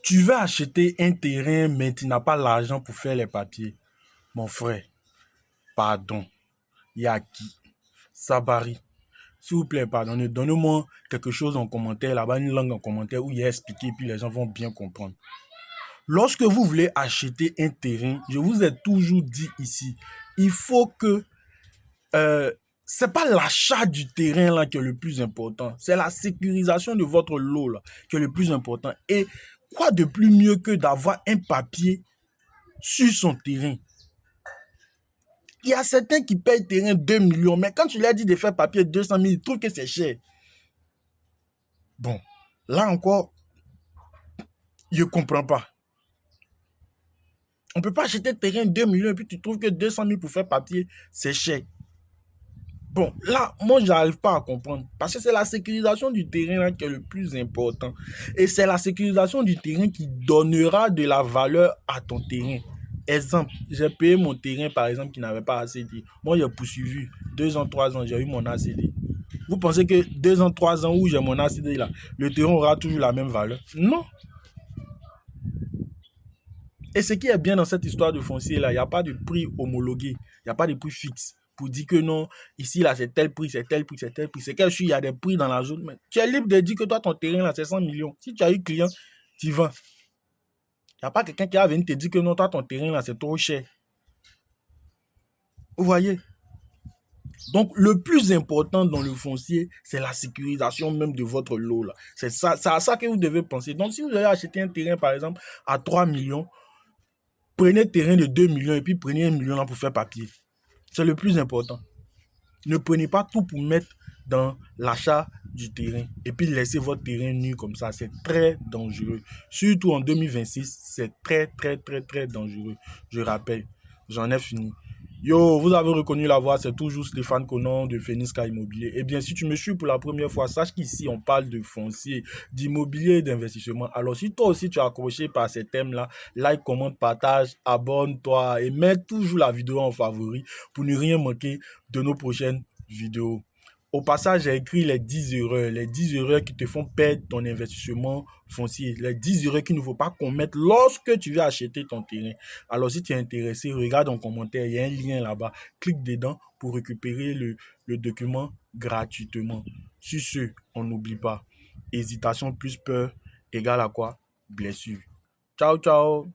Tu veux acheter un terrain, mais tu n'as pas l'argent pour faire les papiers. Mon frère, pardon. Yaki, Sabari. S'il vous plaît, pardonnez. Donnez-moi quelque chose en commentaire, là-bas, une langue en commentaire où il y a expliqué, puis les gens vont bien comprendre. Lorsque vous voulez acheter un terrain, je vous ai toujours dit ici, il faut que c'est pas l'achat du terrain là qui est le plus important, c'est la sécurisation de votre lot là qui est le plus important. Et quoi de plus mieux que d'avoir un papier sur son terrain? Il y a certains qui payent terrain 2 millions, mais quand tu leur dis de faire papier 200 000, ils trouvent que c'est cher. Bon, là encore, je ne comprends pas. On ne peut pas acheter terrain 2 millions et puis tu trouves que 200 000 pour faire papier, c'est cher. Bon, là, moi, je n'arrive pas à comprendre. Parce que c'est la sécurisation du terrain là, qui est le plus important. Et c'est la sécurisation du terrain qui donnera de la valeur à ton terrain. Exemple, j'ai payé mon terrain, par exemple, qui n'avait pas ACD. Moi, j'ai poursuivi 2 ans, 3 ans, j'ai eu mon ACD. Vous pensez que 2 ans, 3 ans où j'ai mon ACD là, le terrain aura toujours la même valeur? Non. Et ce qui est bien dans cette histoire de foncier là, il n'y a pas de prix homologué, il n'y a pas de prix fixe pour dire que non, ici là c'est tel prix, c'est tel prix, c'est tel prix. C'est qu'il y a des prix dans la zone, mais tu es libre de dire que toi ton terrain là c'est 100 millions. Si tu as eu client, tu vends. Il n'y a pas quelqu'un qui va venir te dire que non, toi ton terrain là c'est trop cher. Vous voyez? Donc, le plus important dans le foncier, c'est la sécurisation même de votre lot là. C'est ça, c'est à ça que vous devez penser. Donc, si vous avez acheté un terrain, par exemple, à 3 millions, prenez le terrain de 2 millions et puis prenez 1 million là pour faire papier. C'est le plus important. Ne prenez pas tout pour mettre dans l'achat du terrain et puis laissez votre terrain nu comme ça. C'est très dangereux. Surtout en 2026, c'est très, très, très, très dangereux. Je rappelle, j'en ai fini. Yo, vous avez reconnu la voix, c'est toujours Stéphane Conan de Phoenix Immobilier. Eh bien, si tu me suis pour la première fois, sache qu'ici, on parle de foncier, d'immobilier et d'investissement. Alors, si toi aussi, tu es accroché par ces thèmes-là, like, commente, partage, abonne-toi et mets toujours la vidéo en favori pour ne rien manquer de nos prochaines vidéos. Au passage, j'ai écrit les 10 erreurs qui te font perdre ton investissement foncier, les 10 erreurs qu'il ne faut pas commettre lorsque tu veux acheter ton terrain. Alors, si tu es intéressé, regarde en commentaire, il y a un lien là-bas, clique dedans pour récupérer le document gratuitement. Sur ce, on n'oublie pas, hésitation plus peur égale à quoi? Blessure. Ciao, ciao!